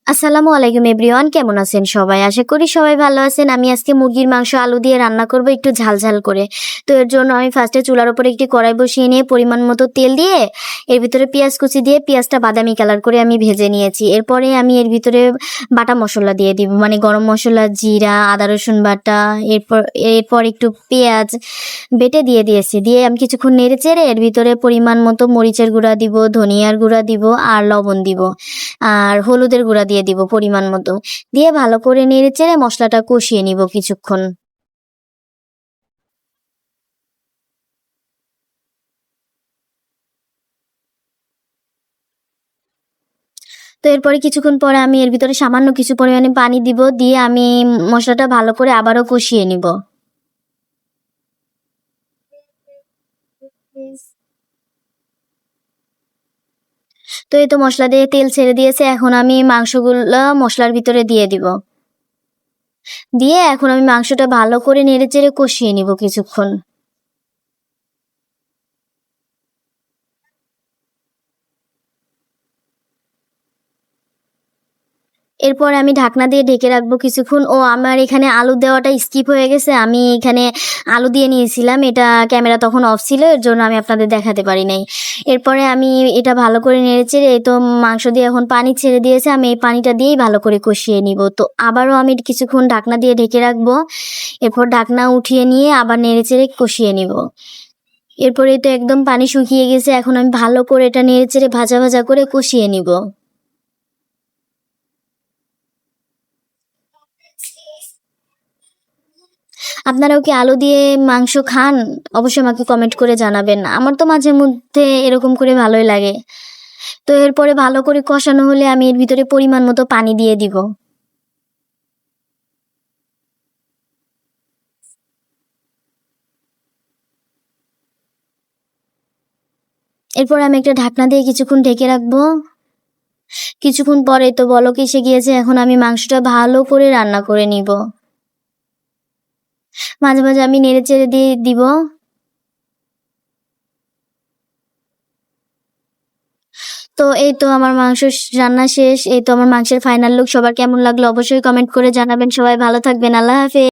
আসসালামু আলাইকুম এভরিওয়ান, কেমন আছেন সবাই? আশা করি সবাই ভালো আছেন। আমি আজকে মুরগির মাংস আলু দিয়ে রান্না করব একটু ঝাল করে। তো এর জন্য আমি ফার্স্টে চুলার উপরে একটি কড়াই বসিয়ে নিয়ে পরিমাণ মতো তেল দিয়ে এর ভিতরে পেঁয়াজ কুচি দিয়ে পেঁয়াজটা বাদামি কালার করে আমি ভেজে নিয়েছি। এরপরে আমি এর ভিতরে বাটা মশলা দিয়ে দিব, মানে গরম মশলা, জিরা, আদা রসুন বাটা, এরপর এরপর একটু পেঁয়াজ বেটে দিয়ে দিয়েছি। দিয়ে আমি কিছুক্ষণ নেড়ে চেড়ে এর ভিতরে পরিমাণ মতো মরিচের গুঁড়া দিব, ধনিয়ার গুঁড়া দিব আর লবণ দিব, আর হলুদের গুঁড়া দিয়ে দিব পরিমাণ মতো। দিয়ে ভালো করে নেড়ে চেড়ে মশলাটা কষিয়ে নিব কিছুক্ষণ। তো এরপরে কিছুক্ষণ পরে আমি এর ভিতরে সামান্য কিছু পরিমাণে পানি দিব, দিয়ে আমি মশলাটা ভালো করে আবারও কষিয়ে নিব। তো এই তো মশলা দিয়ে তেল ছেড়ে দিয়েছে, এখন আমি মাংসগুলো মশলার ভিতরে দিয়ে দিব। দিয়ে এখন আমি মাংসটা ভালো করে নেড়ে চেড়ে কষিয়ে নিব কিছুক্ষণ। এরপর আমি ঢাকনা দিয়ে ঢেকে রাখবো কিছুক্ষণ। ও আমার এখানে আলু দেওয়াটা স্কিপ হয়ে গেছে, আমি এখানে আলু দিয়ে নিয়েছিলাম, এটা ক্যামেরা তখন অফ ছিল, এর জন্য আমি আপনাদের দেখাতে পারি নাই। এরপরে আমি এটা ভালো করে নেড়েচেড়ে, এই তো মাংস দিয়ে এখন পানি ছেড়ে দিয়েছে, আমি এই পানিটা দিয়েই ভালো করে কষিয়ে নিব। তো আবারও আমি কিছুক্ষণ ঢাকনা দিয়ে ঢেকে রাখবো। এরপর ঢাকনা উঠিয়ে নিয়ে আবার নেড়েচেড়ে কষিয়ে নিব। এরপরে তো একদম পানি শুকিয়ে গেছে, এখন আমি ভালো করে এটা নেড়েচেড়ে ভাজা ভাজা করে কষিয়ে নিব। আপনারাও কি আলু দিয়ে মাংস খান? অবশ্যই আমাকে কমেন্ট করে জানাবেন। আমার তো মাঝে মধ্যে এরকম করে ভালোই লাগে। তো এরপরে ভালো করে কষানো হলে আমি এর ভিতরে পরিমাণ মতো পানি দিয়ে দিব। এরপর আমি একটা ঢাকনা দিয়ে কিছুক্ষণ ঢেকে রাখবো। কিছুক্ষণ পরে তো বলক এসে গিয়েছে, এখন আমি মাংসটা ভালো করে রান্না করে নিব। মাঝে মাঝে আমি নেড়ে চেড়ে দিয়ে দিব। তো এই তো আমার মাংস রান্না শেষ। এই তো আমার মাংসের ফাইনাল লুক। সবার কেমন লাগলো অবশ্যই কমেন্ট করে জানাবেন। সবাই ভালো থাকবেন। আল্লাহ হাফেজ।